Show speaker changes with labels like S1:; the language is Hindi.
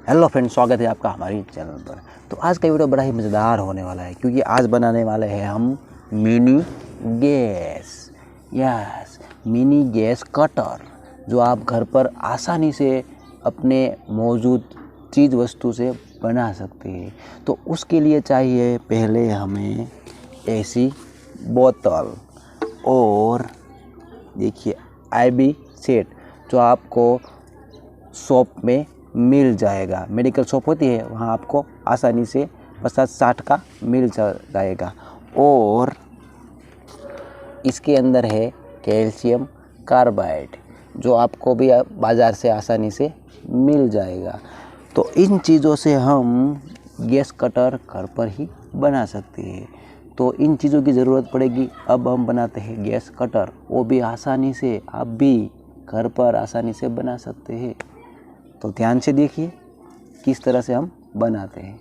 S1: हेलो फ्रेंड्स, स्वागत है आपका हमारी चैनल पर। तो आज का वीडियो बड़ा ही मज़ेदार होने वाला है क्योंकि आज बनाने वाले हैं हम mini gas. Yes, mini gas cutter जो आप घर पर आसानी से अपने मौजूद चीज़ वस्तु से बना सकते हैं। तो उसके लिए चाहिए पहले हमें ऐसी बोतल और देखिए आईबी सेट जो आपको शॉप में मिल जाएगा। मेडिकल शॉप होती है वहाँ आपको आसानी से 50-60 का मिल जाएगा। और इसके अंदर है कैल्शियम कार्बाइड जो आपको भी बाज़ार से आसानी से मिल जाएगा। तो इन चीज़ों से हम गैस कटर घर पर ही बना सकते हैं। तो इन चीज़ों की ज़रूरत पड़ेगी। अब हम बनाते हैं गैस कटर, वो भी आसानी से, आप भी घर पर आसानी से बना सकते हैं। तो ध्यान से देखिए किस तरह से हम बनाते हैं।